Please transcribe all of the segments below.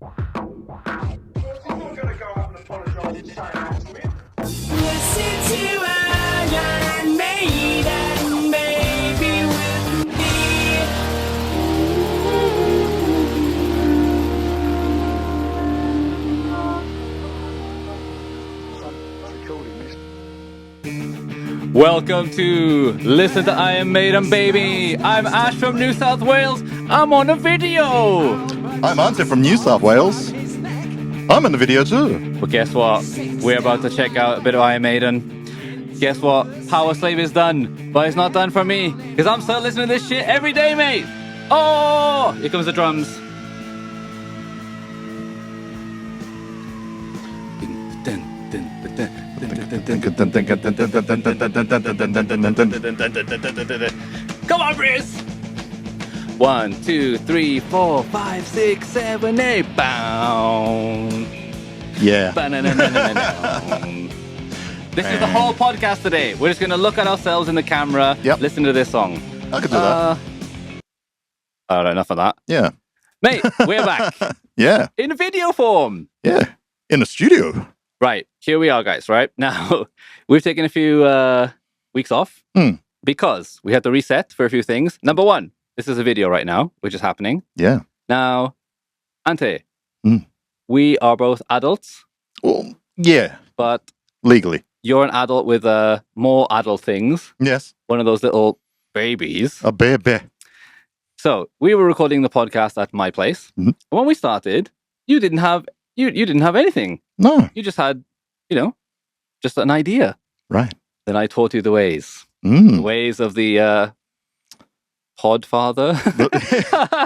Listen to Iron Maiden, baby, with me. Welcome to Listen to Iron Maiden, baby. I'm Ash from New South Wales. I'm on a video. I'm Ante from New South Wales. I'm in the video too. But guess what? We're about to check out a bit of Iron Maiden. Guess what? Power Slave is done, but it's not done for me because I'm still listening to this shit every day, mate. Oh, here comes the drums. Come on, Bruce. 1, 2, 3, 4, 5, 6, 7, 8. Bound. Yeah. This is the whole podcast today. We're just going to look at ourselves in the camera, listen to this song. I could do that. All right, enough of that. Yeah. Mate, we're back. Yeah. In video form. Yeah. In the studio. Right, here we are, guys, right? Now, we've taken a few weeks off because we had to reset for a few things. Number one, this is a video right now, which is happening. Yeah. Now, Ante, we are both adults. Well, yeah. But legally, you're an adult with more adult things. Yes. One of those little babies. A baby. So we were recording the podcast at my place. Mm-hmm. When we started, you didn't have anything. No. You just had, just an idea. Right. Then I taught you the ways. The ways of the podfather.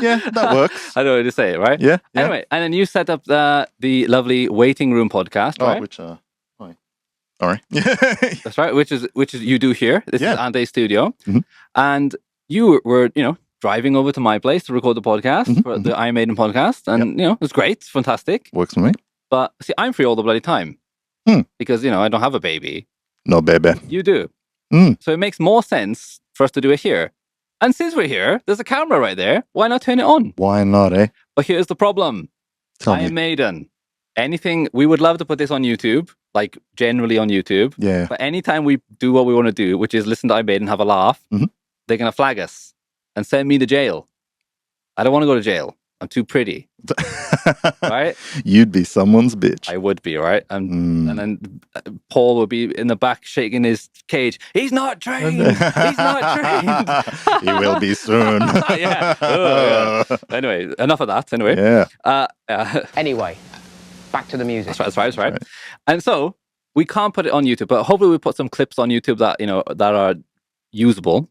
Yeah, that works. I don't know how to say it, right? Yeah. Anyway, and then you set up the lovely waiting room podcast, right? Which sorry. That's right. Which is you do here. This is Ante's studio, Mm-hmm. and you were driving over to my place to record the podcast for the Iron Maiden podcast, and it was great, it's fantastic. Works for me. But see, I'm free all the bloody time because I don't have a baby. No baby. You do. So it makes more sense for us to do it here. And since we're here, there's a camera right there. Why not turn it on? Why not, eh? But here's the problem. Iron Maiden. Anything, we would love to put this on YouTube, like generally on YouTube. Yeah. But anytime we do what we want to do, which is listen to Iron Maiden, have a laugh, they're going to flag us and send me to jail. I don't want to go to jail. I'm too pretty. Right? You'd be someone's bitch. I would be, right? And then Paul would be in the back shaking his cage. He's not trained. He's not trained. He will be soon. Yeah. Oh, yeah. Anyway, enough of that. Anyway. Yeah. Anyway, back to the music. That's right. And so we can't put it on YouTube, but hopefully we put some clips on YouTube that that are usable.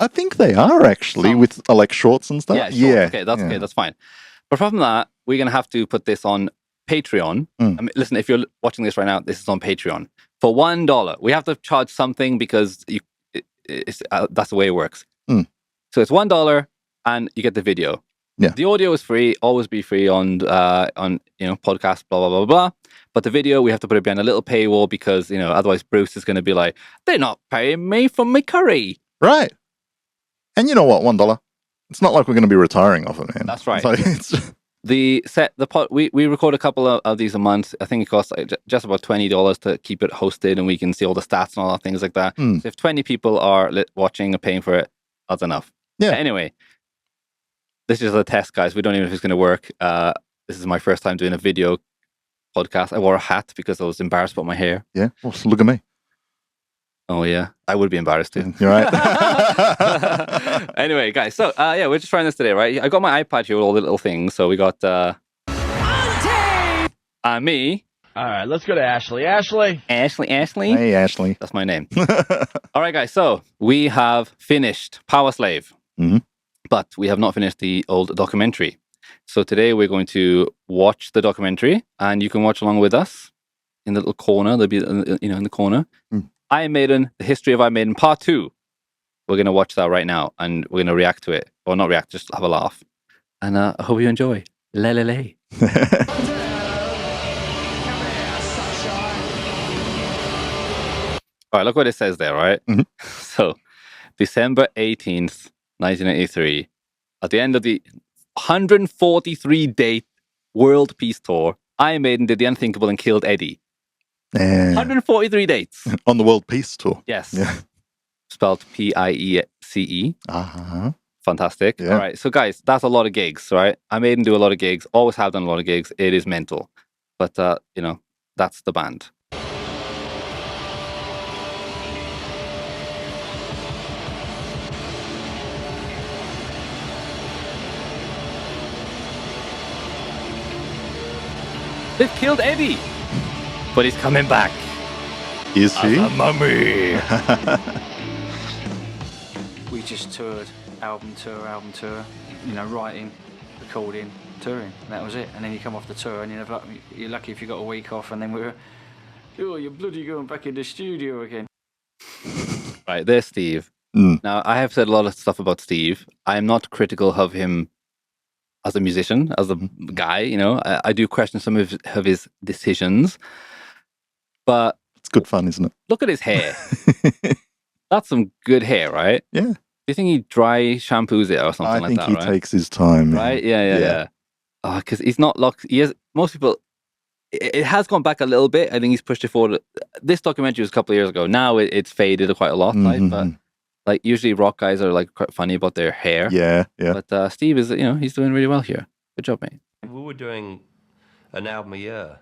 I think they are actually with like shorts and stuff. Yeah. Okay, that's fine. But apart from that, we're going to have to put this on Patreon. I mean, listen, if you're watching this right now, this is on Patreon. For $1, we have to charge something because that's the way it works. So it's $1 and you get the video. Yeah. The audio is free, always be free on podcast, blah, blah, blah, blah. But the video, we have to put it behind a little paywall because, otherwise Bruce is going to be like, they're not paying me for my curry. Right. And you know what? $1. It's not like we're going to be retiring off it, man. That's right. So it's we record a couple of these a month. I think it costs just about $20 to keep it hosted, and we can see all the stats and all that things like that. So if 20 people are watching and paying for it, that's enough. Yeah. But anyway, this is a test, guys. We don't even know if it's going to work. This is my first time doing a video podcast. I wore a hat because I was embarrassed about my hair. Yeah. Well, look at me. Oh, yeah. I would be embarrassed too. You're right. Anyway, guys. So, we're just trying this today, right? I got my iPad here with all the little things. So we got me. All right, let's go to Ashley. Ashley. Ashley. Hey, Ashley. That's my name. All right, guys. So we have finished Power Slave, but we have not finished the old documentary. So today we're going to watch the documentary, and you can watch along with us in the little corner. There'll be, in the corner. Iron Maiden, the history of Iron Maiden, part 2. We're going to watch that right now, and we're going to react to it. Or not react, just have a laugh. And I hope you enjoy. Le. All right, look what it says there, right? So, December 18th, 1983, at the end of the 143-day World Peace Tour. Iron Maiden did the unthinkable and killed Eddie. Yeah. 143 dates. On the World Peace Tour. Yes. Yeah. Spelled Piece. Uh-huh. Fantastic. Yeah. All right. So, guys, that's a lot of gigs, right? Iron Maiden do a lot of gigs. Always have done a lot of gigs. It is mental. But, that's the band. They've killed Eddie, but he's coming back. Is he? As a mummy. We just toured, album tour, writing, recording, touring. That was it. And then you come off the tour and you're lucky if you got a week off, and then you're bloody going back in the studio again. Right, there's Steve. Now, I have said a lot of stuff about Steve. I'm not critical of him as a musician, as a guy, I do question some of his decisions, but It's good fun, isn't it? look at his hair. That's some good hair, right? Yeah. Do you think he dry shampoos it or something like that, I think he right? takes his time. Right? Yeah. Because he's not locked. Most people, it has gone back a little bit. I think he's pushed it forward. This documentary was a couple of years ago. Now it's faded quite a lot, right? But like usually rock guys are like quite funny about their hair. Yeah. But Steve is, he's doing really well here. Good job, mate. We were doing an album a year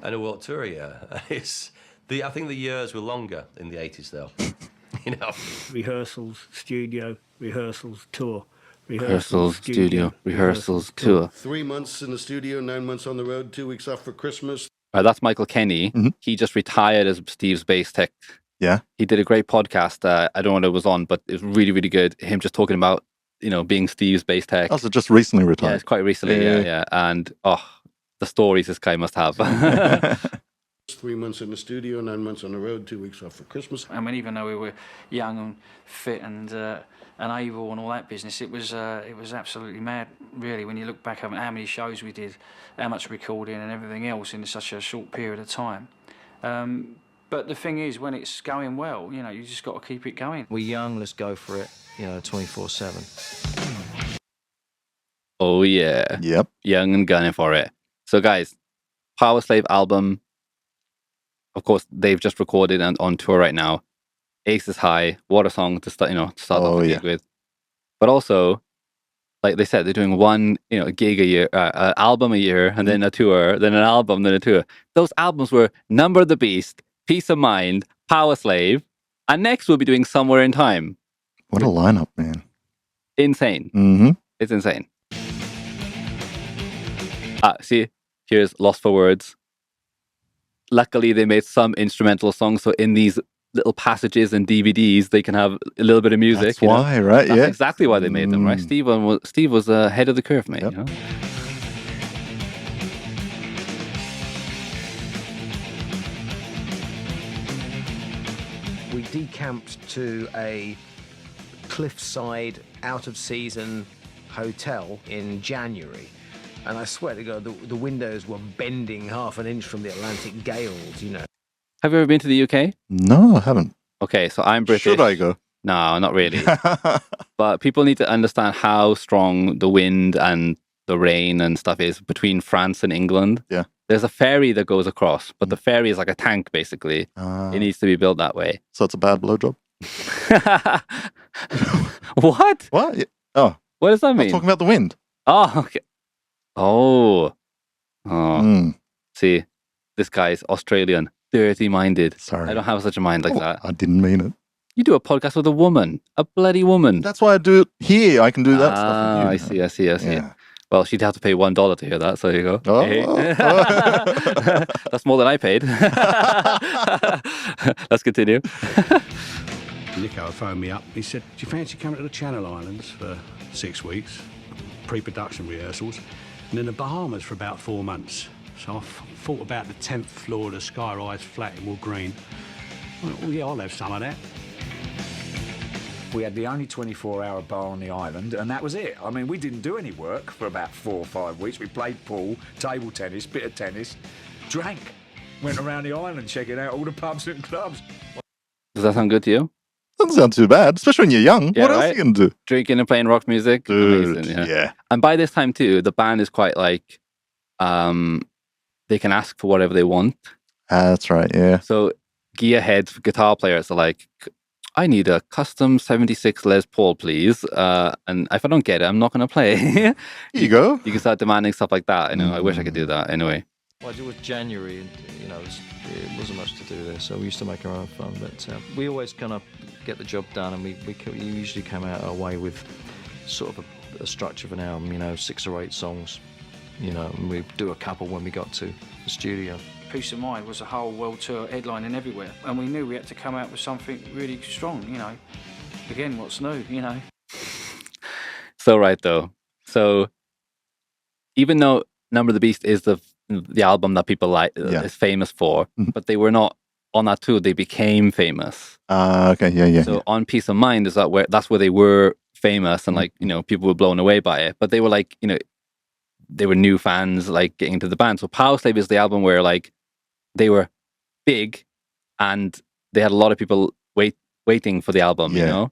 and a world tour a year. I think the years were longer in the 80s, though. Rehearsals, studio, rehearsals, tour. Rehearsals, studio, rehearsals, tour. 3 months in the studio, 9 months on the road, 2 weeks off for Christmas. That's Michael Kenny. He just retired as Steve's bass tech. Yeah. He did a great podcast. I don't know what it was on, but it was really, really good. Him just talking about, being Steve's bass tech. Also, just recently Yeah, retired. it's quite recently. Yeah. And, the stories this guy must have. 3 months in the studio, 9 months on the road, 2 weeks off for Christmas. I mean, even though we were young and fit and able and all that business, it was absolutely mad, really, when you look back at how many shows we did, how much recording and everything else in such a short period of time. But the thing is, when it's going well, you just got to keep it going. We're young, let's go for it, 24/7. Oh, yeah. Yep. Young and gunning for it. So, guys, Power Slave album. Of course, they've just recorded and on tour right now. Ace is High. What a song to start off the gig with. But also, like they said, they're doing one, gig a year, an album a year, and then a tour, then an album, then a tour. Those albums were Number of the Beast, Peace of Mind, Power Slave, and next we'll be doing Somewhere in Time. What a lineup, man. Insane. It's insane. See, here's Lost for Words. Luckily, they made some instrumental songs, so in these little passages and DVDs, they can have a little bit of music. That's why, right? That's yeah. exactly why they made them, right? Steve was ahead of the curve, mate. Yep. We decamped to a cliffside, out-of-season hotel in January. And I swear to God, the windows were bending half an inch from the Atlantic gales, Have you ever been to the UK? No, I haven't. Okay, so I'm British. Should I go? No, not really. But people need to understand how strong the wind and the rain and stuff is between France and England. Yeah. There's a ferry that goes across, but the ferry is like a tank, basically. It needs to be built that way. So it's a bad blowjob? What? What? Yeah. Oh, What does that I was mean? talking about the wind. Oh, okay. Oh. See, this guy's Australian, dirty-minded. Sorry. I don't have such a mind like Oh, that. I didn't mean it. You do a podcast with a woman, a bloody woman. That's why I do it here. I can do that stuff. I with you. see. Yeah. Well, she'd have to pay $1 to hear that, so there you go. Oh. Hey. That's more than I paid. Let's continue. Nico phoned me up. He said, do you fancy coming to the Channel Islands for 6 weeks? Pre-production rehearsals. And then the Bahamas for about 4 months. So I thought about the 10th floor of the sky-rise flat in Wood Green. I went, well, yeah, I'll have some of that. We had the only 24-hour bar on the island, and that was it. I mean, we didn't do any work for about 4 or 5 weeks. We played pool, table tennis, bit of tennis, drank, went around the island checking out all the pubs and clubs. Does that sound good to you? Doesn't sound too bad, especially when you're young. Yeah, what else are right? you going to do? Drinking and playing rock music? Dude, Amazing, yeah. And by this time, too, the band is quite like they can ask for whatever they want. That's right. Yeah. So gearhead guitar players are like, I need a custom 76 Les Paul, please. And if I don't get it, I'm not going to play. Here you go. You can start demanding stuff like that. I wish I could do that anyway. Well, it was January, and it wasn't much to do there, so we used to make our own fun. But we always kind of get the job done, and we usually come out our way with sort of a structure of an album, 6 or 8 songs, and we do a couple when we got to the studio. Peace of Mind was a whole world tour headlining everywhere, and we knew we had to come out with something really strong, Again, what's new, So right though. So even though Number of the Beast is the album that people like is famous for, but they were not on that tour. They became famous. Okay, yeah. So on Peace of Mind that's where they were famous, and people were blown away by it. But they were like, they were new fans like getting into the band. So Power Slave is the album where like they were big, and they had a lot of people waiting for the album. Yeah.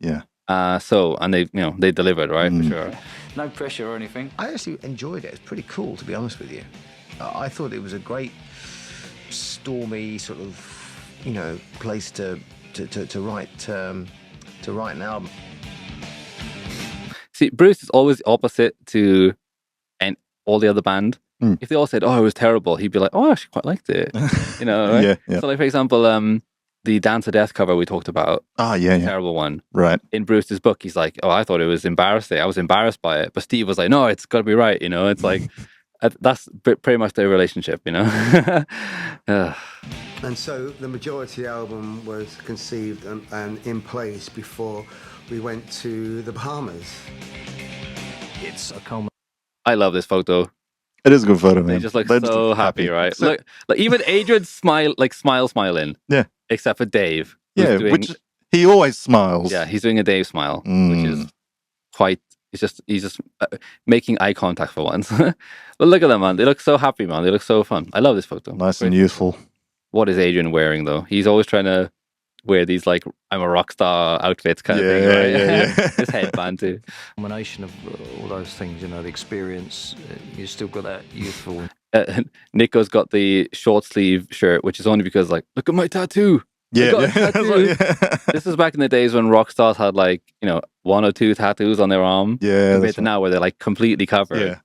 And they delivered, right? For sure. No pressure or anything. I actually enjoyed it. It's pretty cool, to be honest with you. I thought it was a great, stormy sort of, place to write an album. See, Bruce is always the opposite to all the other band. If they all said, "Oh, it was terrible," he'd be like, "Oh, I actually quite liked it." Right? Yeah. So, like for example, the Dance of Death cover we talked about. Yeah. Terrible one. Right. In Bruce's book, he's like, "Oh, I thought it was embarrassing. I was embarrassed by it." But Steve was like, "No, it's got to be right." It's like that's pretty much their relationship. And so the majority album was conceived and in place before we went to the Bahamas. It's a common. I love this photo. It is a good photo, man. They just look so happy, right? Look, like even Adrian's smiling. Yeah. Except for Dave. Yeah, which he always smiles. Yeah, he's doing a Dave smile, which is quite. He's just making eye contact for once. But look at them, man. They look so happy, man. They look so fun. I love this photo. Nice and youthful. What is Adrian wearing though? He's always trying to wear these like I'm a rock star outfits kind of thing, right? Yeah. This headband too. Combination of all those things, the experience. You still got that youthful. Nico's got the short sleeve shirt, which is only because like, look at my tattoo. Yeah. This is back in the days when rock stars had like 1 or 2 tattoos on their arm. Yeah. Compared to now where they're like completely covered. Yeah.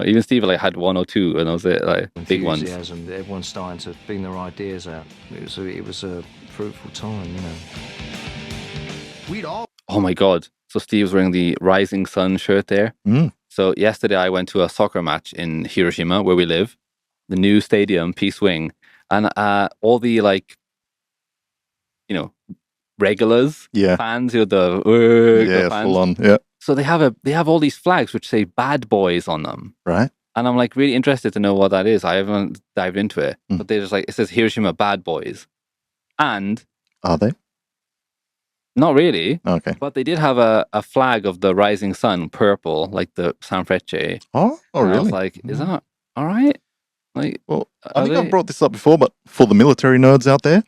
Even Steve like had 1 or 2, and that was it, like big ones. Enthusiasm. Everyone's starting to bring their ideas out. It was a fruitful time, We'd all. Oh my God! So Steve's wearing the Rising Sun shirt there. So yesterday I went to a soccer match in Hiroshima where we live, the new stadium, Peace Wing, and all the like, regulars, fans, the fans. Full on, yeah. So they have all these flags which say "Bad Boys" on them, right? And I'm like really interested to know what that is. I haven't dived into it, but they're just like, it says Hiroshima Bad Boys, and are they? Not really. Okay. But they did have a flag of the rising sun, purple, like the San Frecce. Oh, really? I was like, is that all right? Like, well, I think I've brought this up before, but for the military nerds out there,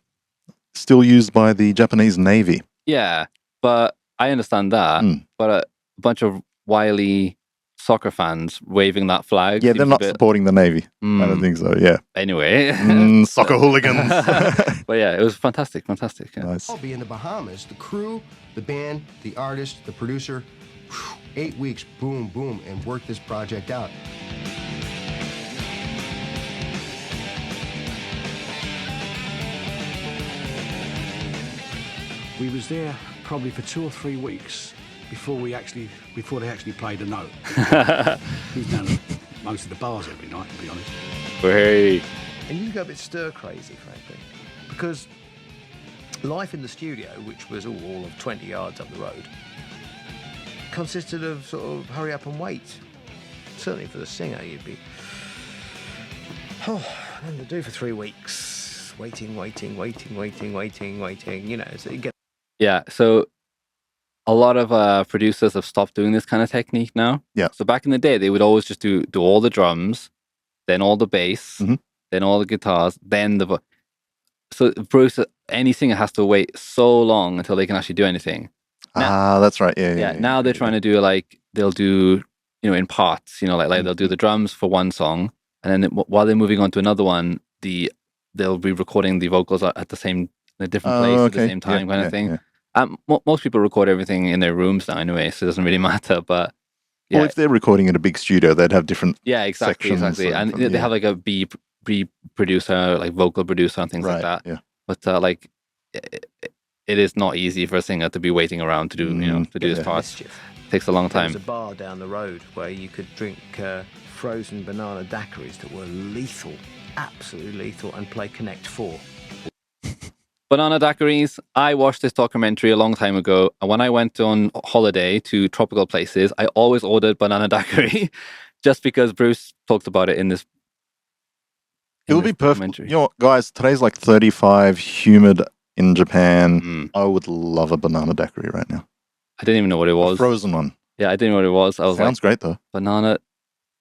still used by the Japanese Navy. Yeah, but I understand that. But a bunch of wily soccer fans waving that flag. Yeah, they're not supporting the Navy. I don't think so, yeah. Anyway. Soccer hooligans. But yeah, it was fantastic. Yeah. Nice. I'll be in the Bahamas. The crew, the band, the artist, the producer. 8 weeks, boom, boom, and work this project out. We was there probably for 2 or 3 weeks before they actually played a note. We've done most of the bars every night, to be honest. Hey. And you go a bit stir crazy, frankly, because life in the studio, which was all of 20 yards up the road, consisted of sort of hurry up and wait. Certainly for the singer, you'd be, nothing to do for 3 weeks, waiting. So you get. Yeah, so a lot of producers have stopped doing this kind of technique now. Yeah. So back in the day, they would always just do all the drums, then all the bass, then all the guitars, then the. So Bruce, any singer has to wait so long until they can actually do anything. That's right. Yeah. Now they're trying to do they'll do in parts. Like they'll do the drums for one song, and then while they're moving on to another one, they'll be recording the vocals at the same, in a different place at the same time, kind of thing. Most people record everything in their rooms now anyway, so it doesn't really matter. But Well, if they're recording in a big studio, they'd have different exactly. And they have like a B producer, like vocal producer and things like that. Yeah. But like, it is not easy for a singer to be waiting around to do to do his parts. It takes a long time. There was a bar down the road where you could drink frozen banana daiquiris that were lethal, absolutely lethal, and play Connect 4. Banana daiquiris. I watched this documentary a long time ago. And when I went on holiday to tropical places, I always ordered banana daiquiri just because Bruce talked about it in this. It would be perfect. You know what, guys, today's like 35, humid in Japan. I would love a banana daiquiri right now. I didn't even know what it was. A frozen one. Yeah, I didn't know what it was. I was Sounds great though. Banana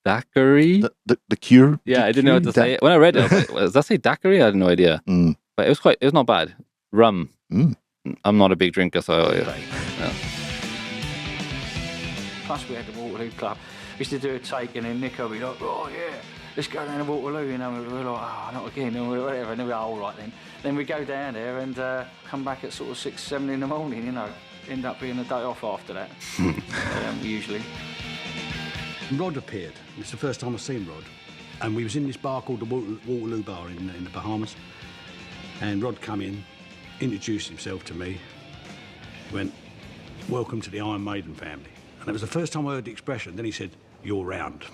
daiquiri? The cure? Yeah, I didn't know what to say. When I read it, I was like, does that say daiquiri? I had no idea. But it was not bad. Rum. I'm not a big drinker, so yeah. Plus we had the Waterloo Club. We used to do a take and then Nico would be like, oh yeah, let's go down to Waterloo, you know, and we were like, oh, not again, or whatever, and then we were all right then. Then we go down there and come back at sort of 6, 7 in the morning, you know. End up being a day off after that, usually. Rod appeared. It's the first time I've seen Rod. And we was in this bar called the Waterloo Bar in the Bahamas. And Rod come in, introduced himself to me, went, welcome to the Iron Maiden family. And it was the first time I heard the expression. Then he said, you're round.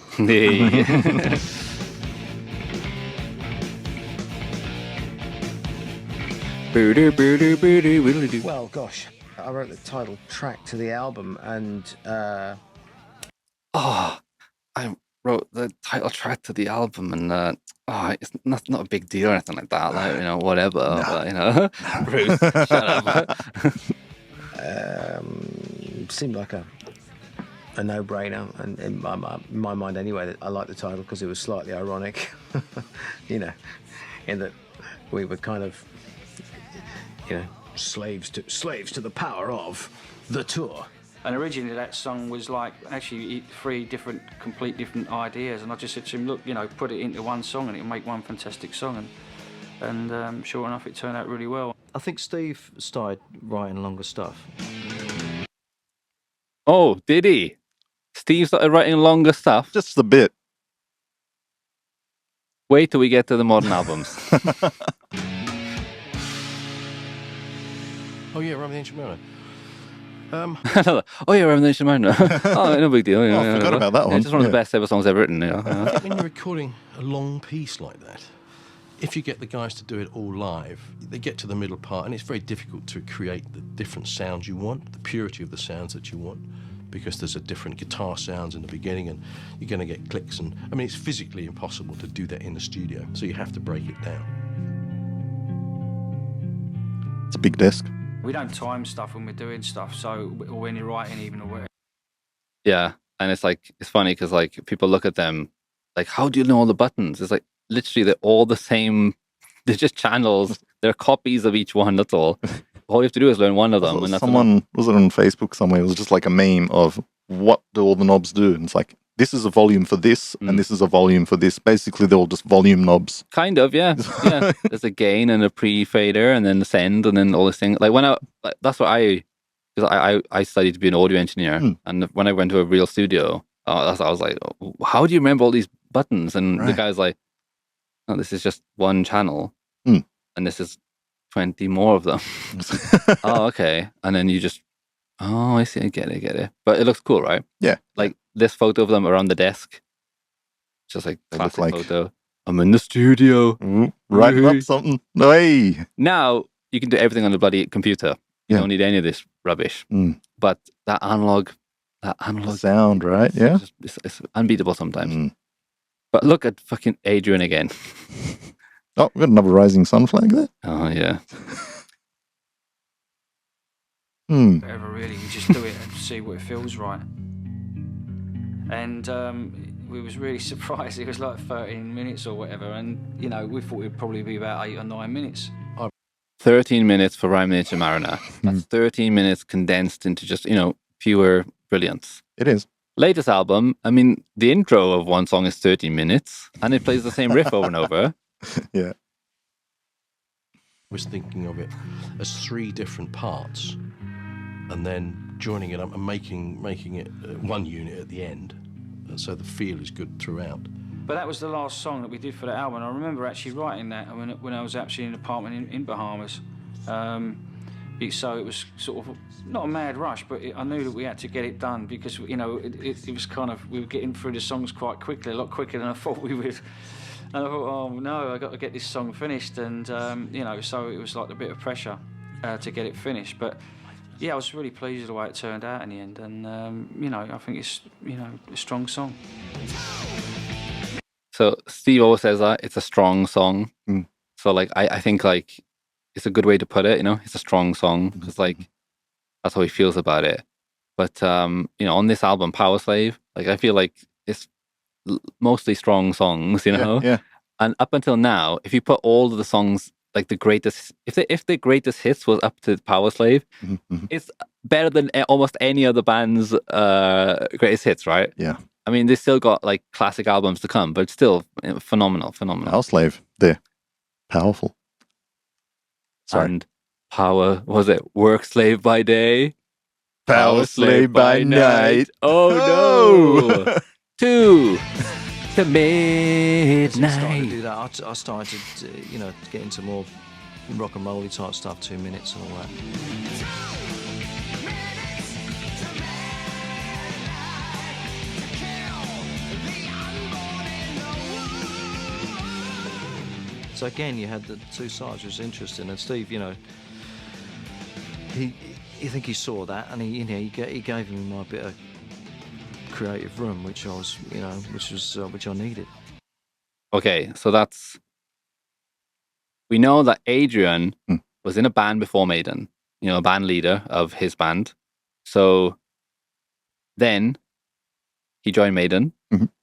Well, gosh, I wrote the title track to the album, and I wrote the title track to the album, and it's not a big deal or anything like that. Like, you know, whatever. But, you know, Bruce, shut up. Seemed like a no-brainer, and in my mind anyway, that I liked the title because it was slightly ironic, you know, in that we were kind of, you know, slaves to the power of the tour. And originally that song was like actually 3 complete different ideas, and I just said to him, look, you know, put it into one song and it'll make one fantastic song, and sure enough it turned out really well. I think Steve started writing longer stuff. Oh, did he? Steve started writing longer stuff? Just a bit. Wait till we get to the modern albums. Oh yeah, Ram the Ancient Mariner. Oh yeah, Ram the Ancient Mariner. Oh, no big deal. I forgot about that one. It's just one of the best ever songs ever written. You know? When you're recording a long piece like that, if you get the guys to do it all live, they get to the middle part, and it's very difficult to create the different sounds you want, the purity of the sounds that you want, because there's a different guitar sounds in the beginning, and you're going to get clicks, and I mean, it's physically impossible to do that in the studio, so you have to break it down. It's a big desk. We don't time stuff when we're doing stuff, so or when you're writing even or whatever. Yeah, and it's like, it's funny because like people look at them like, how do you know all the buttons? It's like literally they're all the same. They're just channels. They're copies of each one. That's all. All you have to do is learn one of them. And that's someone was it on Facebook somewhere? It was just like a meme of what do all the knobs do? And it's like, this is a volume for this, and this is a volume for this. Basically, they're all just volume knobs. Kind of, yeah. Yeah. There's a gain and a pre-fader, and then the send, and then all this thing. Like that's what because I studied to be an audio engineer, and when I went to a real studio, I was like, how do you remember all these buttons? And the guy's like, no, this is just one channel, and this is 20 more of them. Oh, okay. And then you just, oh, I see, I get it. But it looks cool, right? Yeah. Like this photo of them around the desk, just like classic photo. I'm in the studio. Writing up something. Hey. Now you can do everything on the bloody computer. You don't need any of this rubbish. But that analog sound, right? Yeah. It's unbeatable sometimes. But look at fucking Adrian again. Oh, we've got another rising sun flag there. Oh, yeah. Whatever, really, we just do it and see what it feels right. And we was really surprised. It was like 13 minutes or whatever, and you know, we thought it'd probably be about 8 or 9 minutes. 13 minutes for Ram the Ancient Mariner. That's 13 minutes condensed into just, you know, pure brilliance. It is. Latest album, I mean, the intro of one song is 13 minutes, and it plays the same riff over and over. Yeah. I was thinking of it as 3 different parts, and then joining it up and making it one unit at the end, so the feel is good throughout. But that was the last song that we did for the album. I remember actually writing that when I was actually in an apartment in Bahamas. So it was sort of not a mad rush, but I knew that we had to get it done because it was kind of, we were getting through the songs quite quickly, a lot quicker than I thought we would. And I thought, oh no, I got to get this song finished, and so it was like a bit of pressure to get it finished. But yeah, I was really pleased with the way it turned out in the end, and I think it's a strong song. So Steve always says that it's a strong song. So like I think like it's a good way to put it. It's a strong song because like that's how he feels about it. But on this album, Power Slave, like I feel like it's mostly strong songs. Yeah. And up until now, if you put all of the songs like the greatest, if the greatest hits was up to Power Slave, it's better than almost any other band's greatest hits, right? Yeah. I mean, they still got like classic albums to come, but still phenomenal. Power Slave, they're powerful. Sorry. And Power, was it Work Slave by Day? Power Slave by night. Oh no! 2 to As I started to midnight. do that, I started to, get into more rock and roll-y type stuff, 2 minutes and all that. So again, you had the 2 sides, which was interesting. And Steve, I think he saw that, and he gave me my bit of creative room, which I was, which I needed. Okay, so we know that Adrian was in a band before Maiden, a band leader of his band. So then he joined Maiden,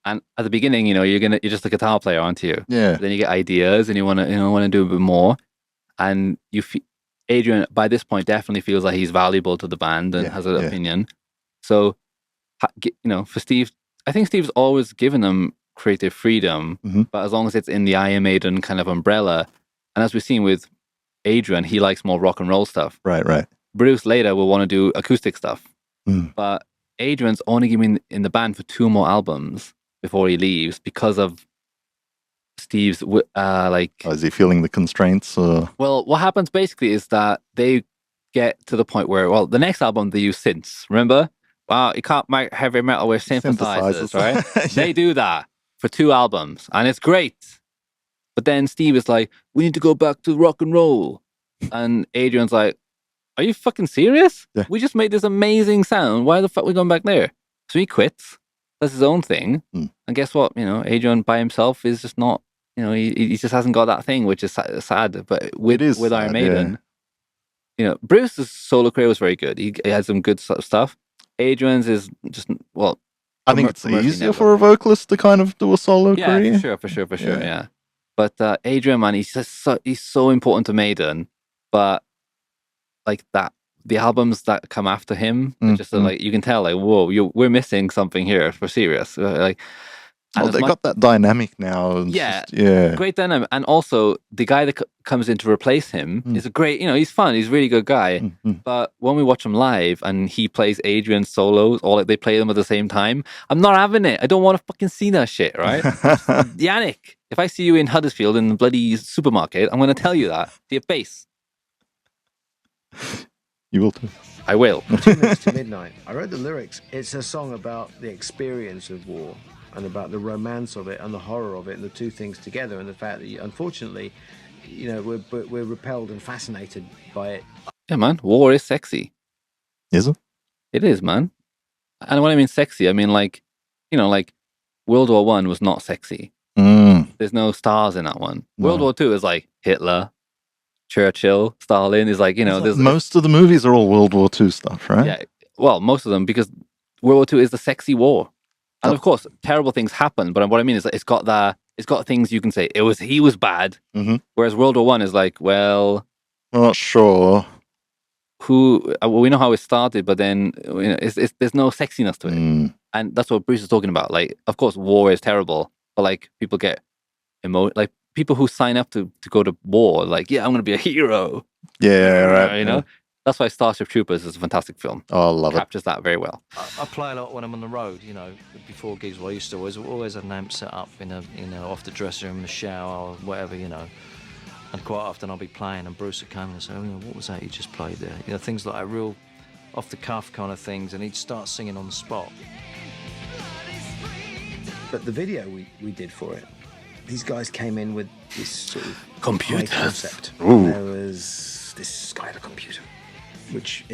and at the beginning, you're just a guitar player, aren't you? Yeah. Then you get ideas, and you want to do a bit more, and Adrian by this point definitely feels like he's valuable to the band and has an opinion. So, for Steve, I think Steve's always given them creative freedom, but as long as it's in the Iron Maiden kind of umbrella, and as we've seen with Adrian, he likes more rock and roll stuff. Right. Bruce later will want to do acoustic stuff, but Adrian's only giving in the band for 2 more albums before he leaves because of Steve's is he feeling the constraints? Well, what happens basically is that they get to the point where, the next album they use synths. Remember? Wow, you can't make heavy metal with synthesizers, right? They do that for 2 albums, and it's great. But then Steve is like, we need to go back to rock and roll. And Adrian's like, are you fucking serious? Yeah. We just made this amazing sound. Why the fuck are we going back there? So he quits, does his own thing. And guess what? Adrian by himself is just not, he just hasn't got that thing, which is sad. But with Iron Maiden, Bruce's solo career was very good. He had some good stuff. Adrian's is just, I think it's easier for a vocalist to kind of do a solo career. Yeah, for sure, yeah. But Adrian, man, he's so important to Maiden. But like that, the albums that come after him, just like you can tell, like, whoa, we're missing something here. For serious, like. They got that dynamic now. Great dynamic, and also the guy that comes in to replace him is a great. He's fun. He's a really good guy. But when we watch him live and he plays Adrian's solos, or like they play them at the same time, I'm not having it. I don't want to fucking see that shit, right? Yannick, if I see you in Huddersfield in the bloody supermarket, I'm going to tell you that to your face. You will too. I will. 2 minutes to midnight. I wrote the lyrics. It's a song about the experience of war and about the romance of it and the horror of it, and the 2 things together, and the fact that, unfortunately, we're repelled and fascinated by it. Yeah, man. War is sexy. Is it? It is, man. And when I mean sexy, I mean like World War I was not sexy. There's no stars in that one. No. World War II is like Hitler, Churchill, Stalin is like, there's most of the movies are all World War II stuff, right? Yeah. Well, most of them, because World War II is the sexy war. And of course, terrible things happen. But what I mean is that it's got things you can say. He was bad. Whereas World War I is like, well, I'm not sure. We know how it started, but then there's no sexiness to it. And that's what Bruce is talking about. Like, of course, war is terrible, but like people get like people who sign up to go to war, like, yeah, I'm going to be a hero. Yeah, right. You know, that's why Starship Troopers is a fantastic film. Oh, I love Captures that very well. I play a lot when I'm on the road, you know, before gigs. Well, I used to always have an amp set up in a, you know, off the dressing room, in the shower, or whatever, you know. And quite often I'll be playing, and Bruce would come and say, "Oh, you know, what was that you just played there?" You know, things like that, real off the cuff kind of things, and he'd start singing on the spot. But the video we did for it, these guys came in with this sort of Computers. high concept. Ooh. There was this guy had a computer, which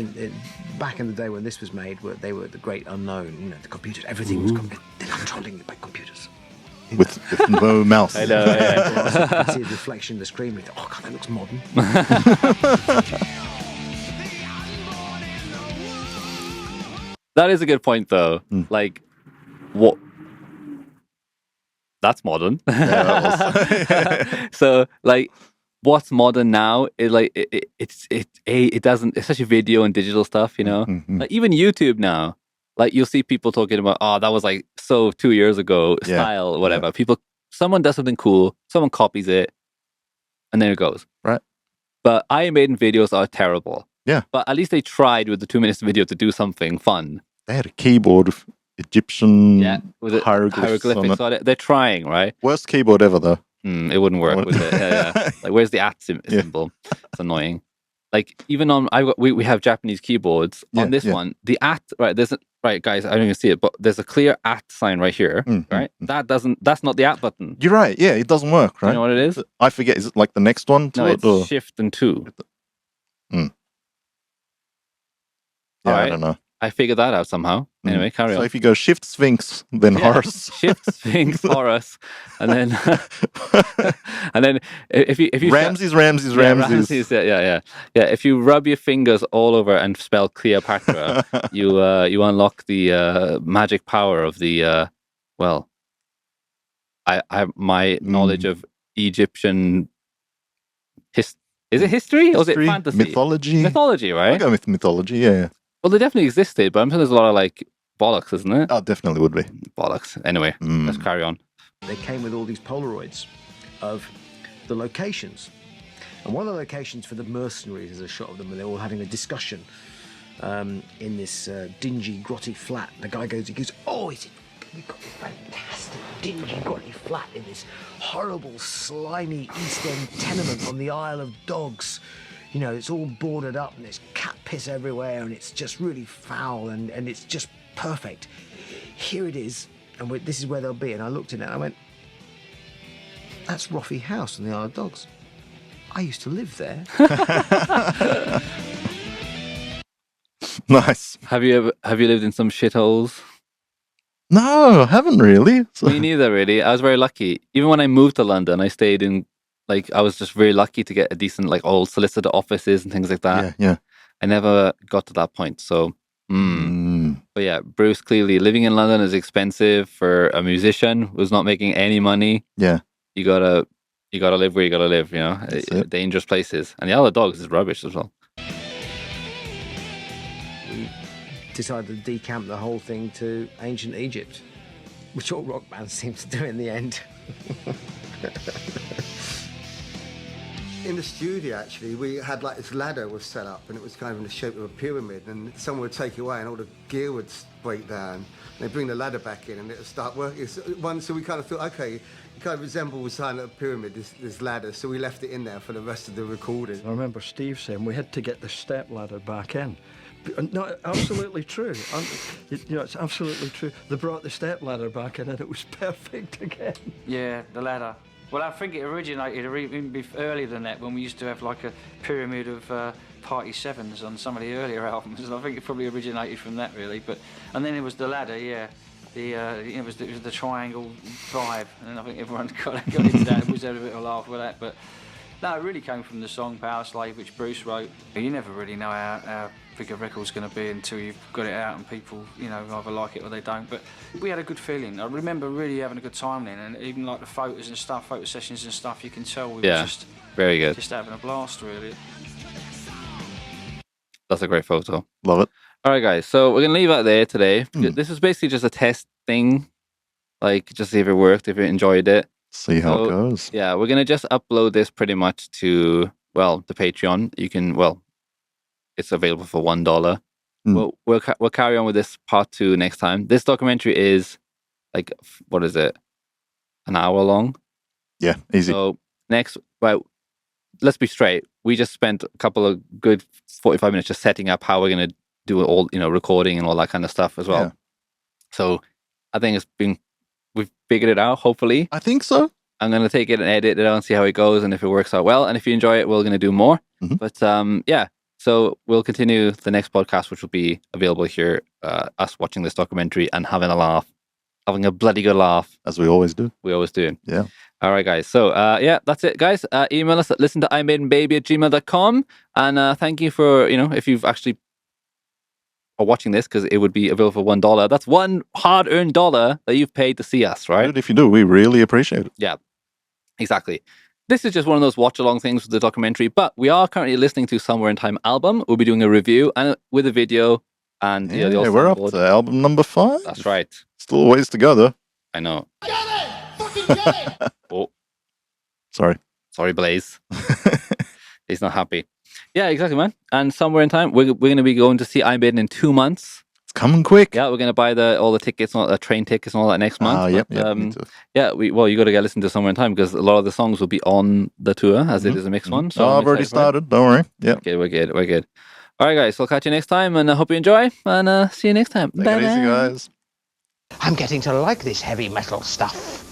back in the day when this was made, they were the great unknown. You know, the computers, everything was they're controlling by computers. With no mouse. I know, yeah. You can see the reflection of the screen. With, oh God, that looks modern. That is a good point, though. Like, what? That's modern. So, like, what's modern now is like it doesn't, especially video and digital stuff. You know, like even YouTube now. Like you'll see people talking about, oh, that was like so 2 years ago style, whatever. People, someone does something cool, someone copies it, and then it goes. Right. But Iron Maiden videos are terrible. Yeah. But at least they tried with the 2 minutes video to do something fun. They had a keyboard with Egyptian with hieroglyphics on it. So they're trying, right? Worst keyboard ever, though. It wouldn't work with it. Yeah. Like, where's the at symbol? It's annoying. Like even on, we have Japanese keyboards. On this one, the at, right? There's a, right, guys. I don't even see it, but there's a clear at sign right here, right? That's not the at button. You're right. Yeah, it doesn't work, right? You know what it is? I forget. Is it like the next one? No, it's Shift and 2. Yeah, Right. I don't know. I figured that out somehow. Anyway, carry on. So if you go Shift Sphinx, then Horus. Shift Sphinx Horus, and then if you Ramses. Yeah. If you rub your fingers all over and spell Cleopatra, you unlock the magic power of the well. I my knowledge of Egyptian is it history or is it fantasy? Mythology, right? I go with mythology. Yeah. Well, they definitely existed, but I'm sure there's a lot of like bollocks, isn't it? Oh, definitely would be. Bollocks. Anyway, let's carry on. They came with all these Polaroids of the locations. And one of the locations for the mercenaries is a shot of them, and they're all having a discussion in this dingy, grotty flat. The guy goes, oh, we've got this fantastic, dingy, grotty flat in this horrible, slimy East End tenement on the Isle of Dogs. You know, it's all boarded up and there's cat piss everywhere and it's just really foul and it's just perfect. Here it is, and this is where they'll be. And I looked at it and I went, that's Roffey House on the Isle of Dogs. I used to live there. Nice. Have you lived in some shitholes? No, I haven't really. So. Me neither, really. I was very lucky. Even when I moved to London, I stayed in, like, I was just very lucky to get a decent, like, old solicitor offices and things like that. Yeah. I never got to that point, so. But yeah, Bruce, clearly living in London is expensive for a musician who's not making any money. Yeah. You gotta live where you gotta live, you know, dangerous places. And the Isle of Dogs is rubbish as well. We decided to decamp the whole thing to ancient Egypt, which all rock bands seem to do in the end. In the studio, actually, we had like this ladder was set up, and it was kind of in the shape of a pyramid. And someone would take it away, and all the gear would break down. And they'd bring the ladder back in, and it would start working. So we kind of thought, okay, it kind of resembles kind of a pyramid, this ladder. So we left it in there for the rest of the recording. I remember Steve saying we had to get the step ladder back in. No, absolutely true. You know, it's absolutely true. They brought the step ladder back in, and it was perfect again. Yeah, the ladder. Well, I think it originated even earlier than that, when we used to have like a pyramid of Party Sevens on some of the earlier albums. And I think it probably originated from that, really. And then it was the ladder, yeah. It was the triangle vibe, and I think everyone got into that. We had a bit of a laugh with that, but no, it really came from the song Power Slave, which Bruce wrote. You never really know how big a record's going to be until you've got it out and people, you know, either like it or they don't. But we had a good feeling. I remember really having a good time then, and even like the photos and stuff, photo sessions and stuff, you can tell we were just very good, just having a blast, really. That's a great photo. Love it. All right, guys. So we're gonna leave it there today. This is basically just a test thing, like just see if it worked, if you enjoyed it. See how it goes. Yeah, we're gonna just upload this pretty much to the Patreon. You can it's available for $1. We'll carry on with this part 2 next time. This documentary is like what is it? An hour long. Yeah, easy. So let's be straight. We just spent a couple of good 45 minutes just setting up how we're gonna do it all, recording and all that kind of stuff as well. Yeah. So I think we've figured it out, hopefully. I think so. I'm going to take it and edit it out and see how it goes and if it works out well. And if you enjoy it, we're going to do more. But so we'll continue the next podcast, which will be available here, us watching this documentary and having a laugh, having a bloody good laugh. As we always do. We always do. Yeah. All right, guys. So, that's it, guys. Email us at listen-to-imaidenbaby@gmail.com. And thank you for, if you've actually are watching this, because it would be available for $1. That's one hard-earned dollar that you've paid to see us, right? Good if you do. We really appreciate it. Yeah, exactly. This is just one of those watch-along things with the documentary, but we are currently listening to Somewhere in Time album. We'll be doing a review and with a video. And we're up to album number 5. That's right. Still a ways to go, though. I know. Oh. Sorry, Blaze. He's not happy. Yeah, exactly, man. And Somewhere in Time, we're going to be going to see Iron Maiden in 2 months. It's coming quick. Yeah, we're going to buy all the tickets, all the train tickets and all that next month. Yep, me too. Yeah, you got to listen to Somewhere in Time because a lot of the songs will be on the tour as it is a mixed one. So I've already started. Don't worry. Yeah. Okay, we're good. All right, guys. I'll catch you next time and I hope you enjoy and see you next time. Take it easy, guys. I'm getting to like this heavy metal stuff.